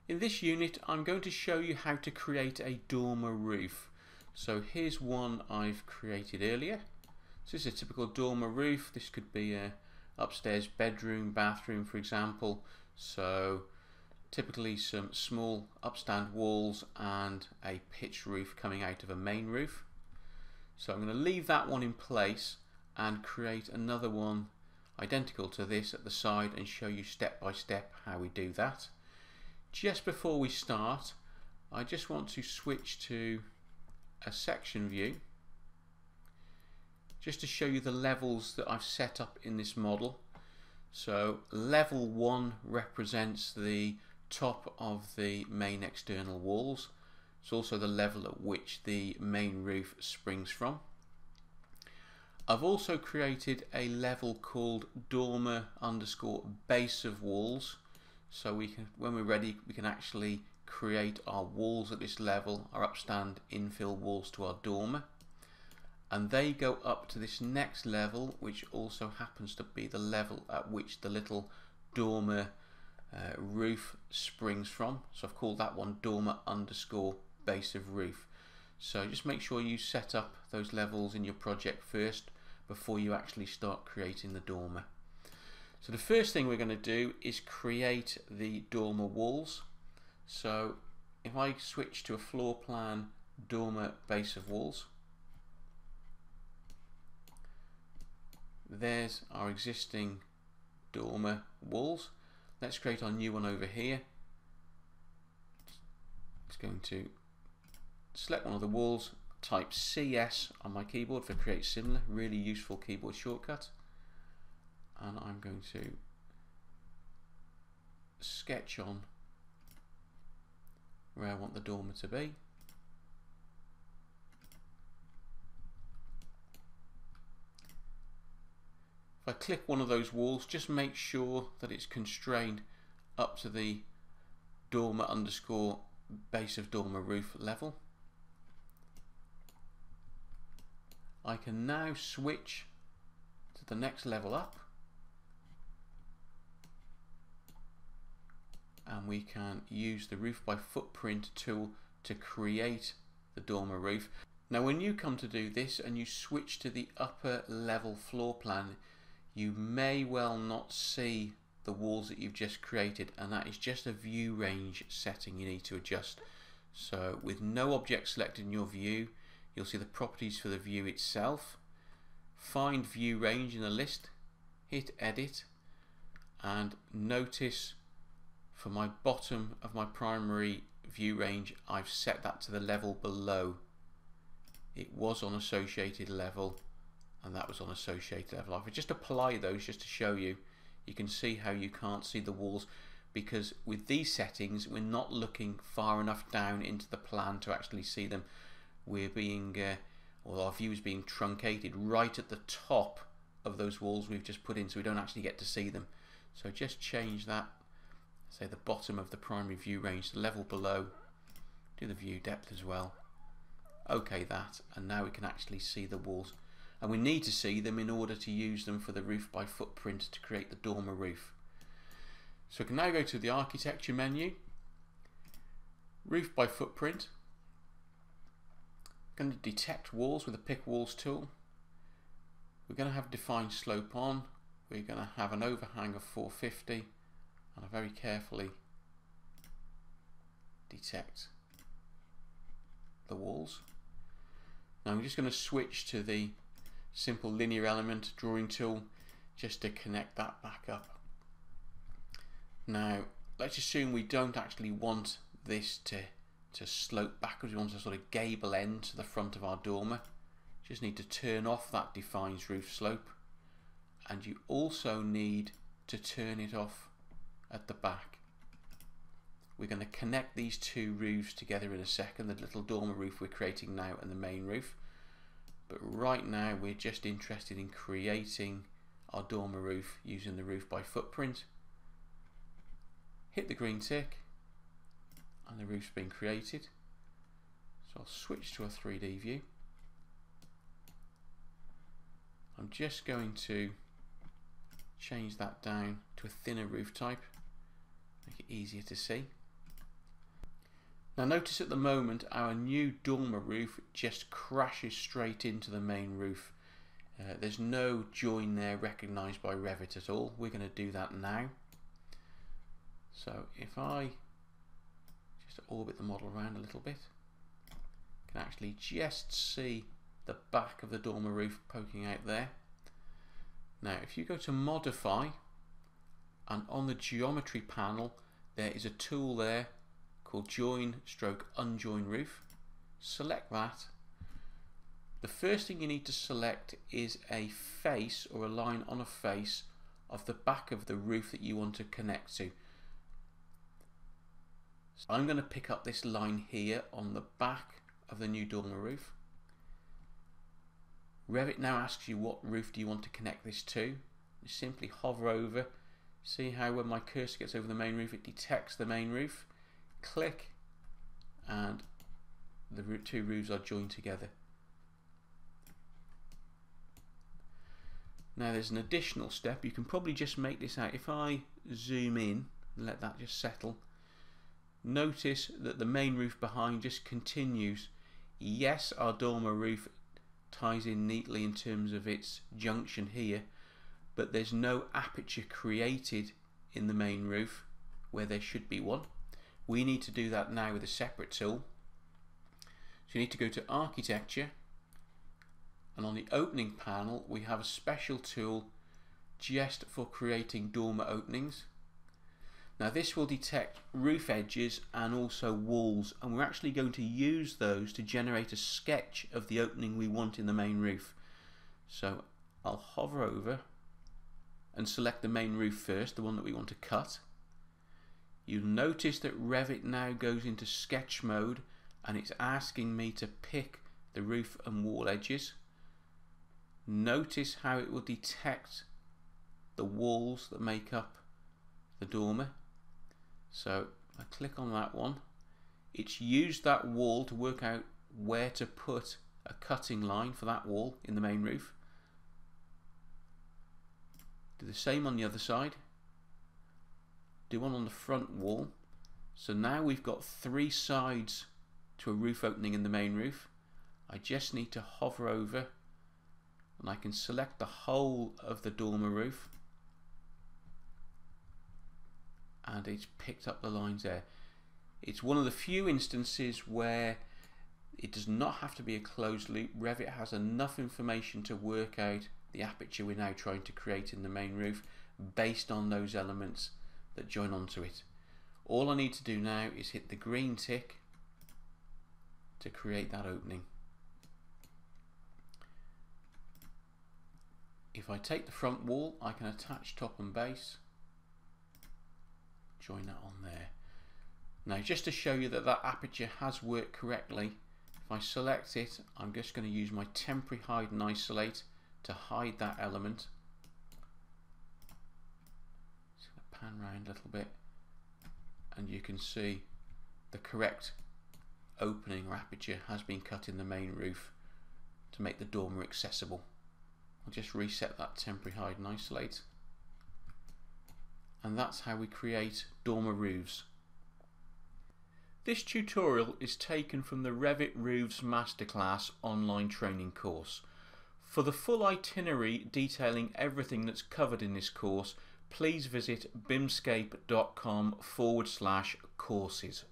In this unit I'm going to show you how to create a dormer roof. So here's one I've created earlier. So this is a typical dormer roof. This could be a upstairs bedroom, bathroom for example. So typically some small upstand walls and a pitched roof coming out of a main roof. So I'm going to leave that one in place and create another one identical to this at the side and show you step by step how we do that. Just before we start, I just want to switch to a section view just to show you the levels that I've set up in this model. So level 1 represents the top of the main external walls. It's also the level at which the main roof springs from. I've also created a level called dormer underscore base of walls, so we can, when we're ready, we can actually create our walls at this level, our upstand infill walls to our dormer, and they go up to this next level, which also happens to be the level at which the little dormer roof springs from. So I've called that one dormer underscore base of roof. So just make sure you set up those levels in your project first before you actually start creating the dormer. So the first thing we're going to do is create the dormer walls. So if I switch to a floor plan dormer base of walls, there's our existing dormer walls. Let's create our new one over here. It's going to select one of the walls, type CS on my keyboard for create similar, really useful keyboard shortcut, and I'm going to sketch on where I want the dormer to be. If I click one of those walls, just make sure that it's constrained up to the dormer underscore base of dormer roof level. I can now switch to the next level up, and we can use the roof by footprint tool to create the dormer roof. Now when you come to do this and you switch to the upper level floor plan, you may well not see the walls that you've just created, and that is just a view range setting you need to adjust. So with no object selected in your view, you'll see the properties for the view itself. Find view range in the list, hit edit, and notice for my bottom of my primary view range I've set that to the level below. It was on associated level and that was on associated level. If I just apply those just to show you, you can see how you can't see the walls, because with these settings we're not looking far enough down into the plan to actually see them. We're being, or our view is being truncated right at the top of those walls we've just put in, so we don't actually get to see them. So just change that, say the bottom of the primary view range, the level below, do the view depth as well. OK that, and now we can actually see the walls. And we need to see them in order to use them for the roof by footprint to create the dormer roof. So we can now go to the architecture menu, roof by footprint. We're going to detect walls with the pick walls tool. We're going to have defined slope on. We're going to have an overhang of 450, and I very carefully detect the walls. Now I'm just going to switch to the simple linear element drawing tool just to connect that back up. Now let's assume we don't actually want this to slope backwards. We want a sort of gable end to the front of our dormer. Just need to turn off that defines roof slope, and you also need to turn it off at the back. We're going to connect these two roofs together in a second, the little dormer roof we're creating now and the main roof. But right now we're just interested in creating our dormer roof using the roof by footprint. Hit the green tick and the roof's been created. So I'll switch to a 3D view. I'm just going to change that down to a thinner roof type, make it easier to see. Now notice at the moment our new dormer roof just crashes straight into the main roof. There's no join there recognised by Revit at all. We're going to do that now. So if I just orbit the model around a little bit, you can actually just see the back of the dormer roof poking out there. Now if you go to modify, and on the geometry panel there is a tool there called join stroke unjoin roof. Select that. The first thing you need to select is a face or a line on a face of the back of the roof that you want to connect to. So I'm going to pick up this line here on the back of the new dormer roof. Revit now asks you what roof do you want to connect this to. You simply hover over. See how when my cursor gets over the main roof it detects the main roof. Click and the two roofs are joined together. Now there's an additional step. You can probably just make this out. If I zoom in and let that just settle, notice that the main roof behind just continues. Yes, our dormer roof ties in neatly in terms of its junction here, but there's no aperture created in the main roof where there should be one. We need to do that now with a separate tool. So you need to go to Architecture, and on the opening panel we have a special tool just for creating dormer openings. Now this will detect roof edges and also walls, and we're actually going to use those to generate a sketch of the opening we want in the main roof. So I'll hover over and select the main roof first, the one that we want to cut. You'll notice that Revit now goes into sketch mode and it's asking me to pick the roof and wall edges. Notice how it will detect the walls that make up the dormer. So I click on that one. It's used that wall to work out where to put a cutting line for that wall in the main roof. Do the same on the other side. Do one on the front wall. So now we've got three sides to a roof opening in the main roof. I just need to hover over and I can select the whole of the dormer roof, and it's picked up the lines there. It's one of the few instances where it does not have to be a closed loop. Revit has enough information to work out the aperture we're now trying to create in the main roof based on those elements that join onto it. All I need to do now is hit the green tick to create that opening. If I take the front wall, I can attach top and base, join that on there. Now just to show you that that aperture has worked correctly, if I select it, I'm just going to use my temporary hide and isolate to hide that element. Just going to pan around a little bit and you can see the correct opening or aperture has been cut in the main roof to make the dormer accessible. I'll just reset that temporary hide and isolate, and that's how we create dormer roofs. This tutorial is taken from the Revit Roofs Masterclass online training course. For the full itinerary detailing everything that's covered in this course, please visit bimscape.com/courses.